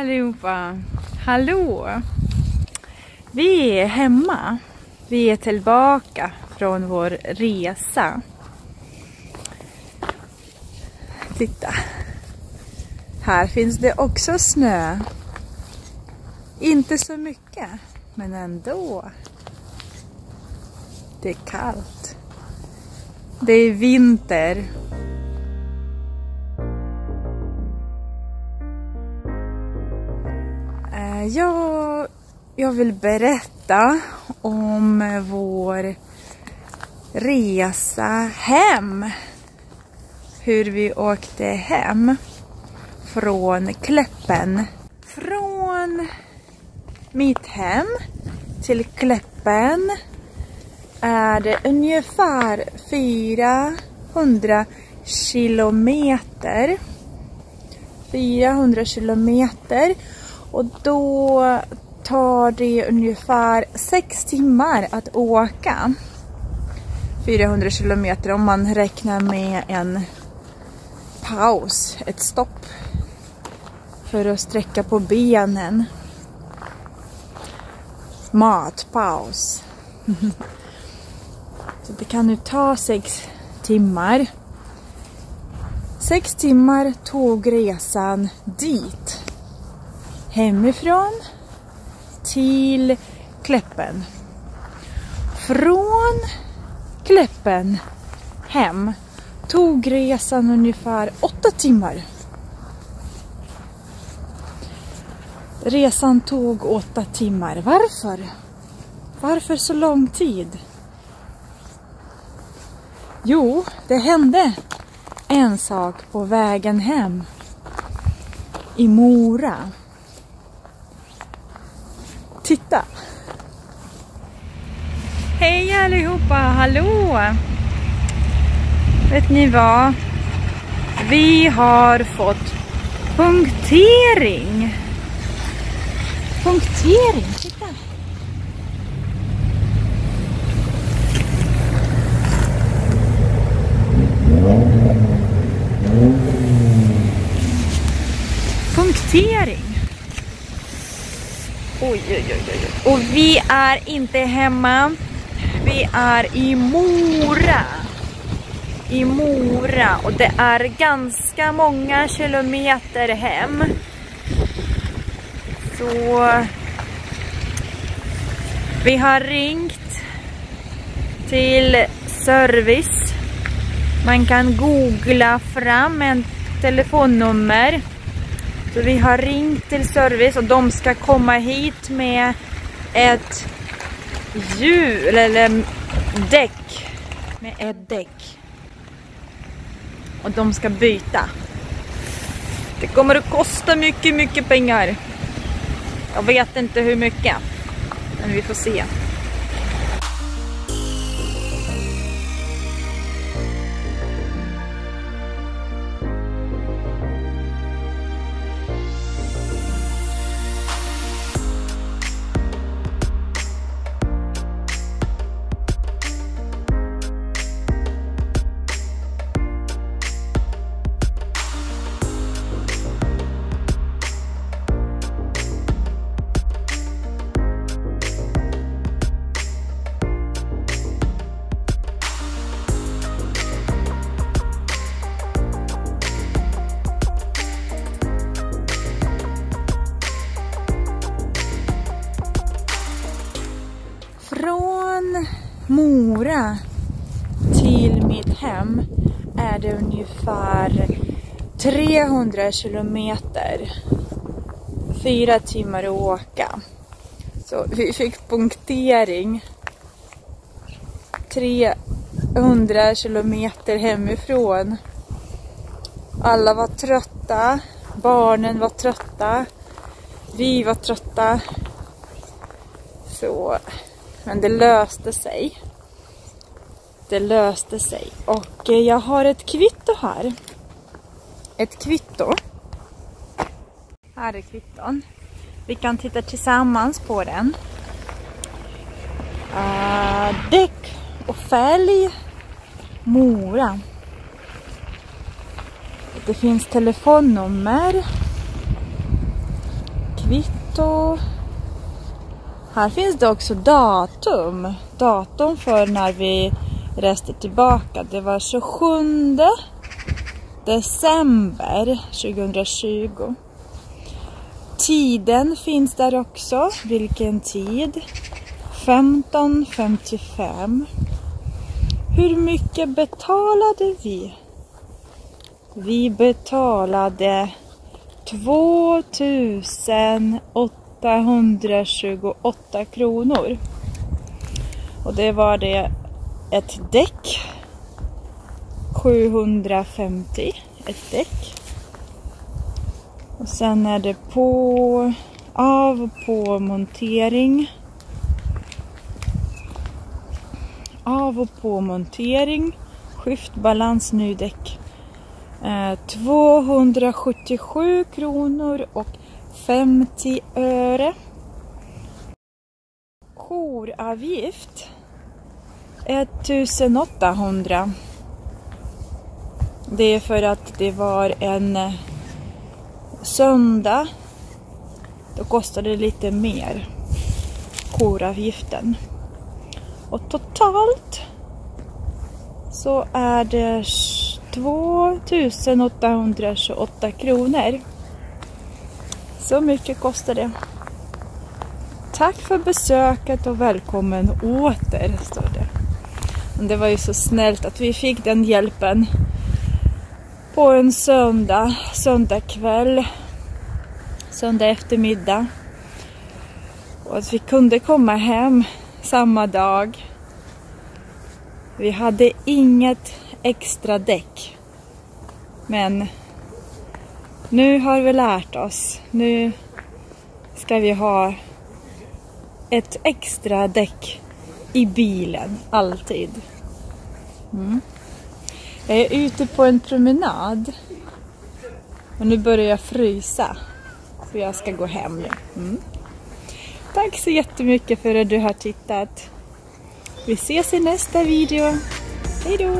allihopa! Hallå! Vi är hemma. Vi är tillbaka från vår resa. Titta. Här finns det också snö. Inte så mycket, men ändå. Det är kallt. Det är vinter. Jag vill berätta om vår resa hem. Hur vi åkte hem från Kläppen. Från mitt hem till Kläppen är det ungefär 400 kilometer. 400 kilometer. Och då tar det ungefär 6 timmar att åka 400 kilometer om man räknar med en paus, ett stopp för att sträcka på benen. Matpaus. Så det kan nu ta 6 timmar. 6 timmar tog resan dit. Hemifrån till Kläppen. Från Kläppen hem tog resan ungefär 8 timmar. Resan tog 8 timmar. Varför? Varför så lång tid? Jo, det hände en sak på vägen hem i Mora. Titta! Hej allihopa, hallå! Vet ni vad? Vi har fått punktering. Punktering, titta! Punktering! Oj, oj, oj, oj. Och vi är inte hemma. Vi är i Mora. I Mora. Och det är ganska många kilometer hem. Så vi har ringt till service. Man kan googla fram en telefonnummer. Så vi har ringt till service och de ska komma hit med ett hjul eller däck. Med ett däck. Och de ska byta. Det kommer att kosta mycket pengar. Jag vet inte hur mycket. Men vi får se. Från Mora till mitt hem är det ungefär 300 kilometer. 4 timmar att åka. Så vi fick punktering. 300 kilometer hemifrån. Alla var trötta. Barnen var trötta. Vi var trötta. Så... Men det löste sig. Det löste sig. Och jag har ett kvitto här. Ett kvitto. Här är kvitton. Vi kan titta tillsammans på den. Däck och fälg. Mora. Det finns telefonnummer. kvitto. Här finns det också datum. Datum för när vi reste tillbaka. Det var 27 december 2020. Tiden finns där också. Vilken tid? 15:55. Hur mycket betalade vi? Vi betalade 2828 kronor. Och det var det ett däck. 750 ett däck. Och sen är det av och på montering. Av och på montering. Skiftbalans nydäck. 277 kronor och 50 öre. Jouravgift 1800. Det är för att det var en söndag. Då kostade det lite mer. Jouravgiften. Och totalt så är det 2828 kronor. Så mycket kostar det. Tack för besöket och välkommen åter, står det. Men det var ju så snällt att vi fick den hjälpen på en söndag kväll, söndag eftermiddag. Och att vi kunde komma hem samma dag. Vi hade inget extra däck. Men nu har vi lärt oss. Nu ska vi ha ett extra däck i bilen. Alltid. Jag är ute på en promenad. Och nu börjar jag frysa. Så jag ska gå hem nu. Tack så jättemycket för att du har tittat. Vi ses i nästa video. Hej då!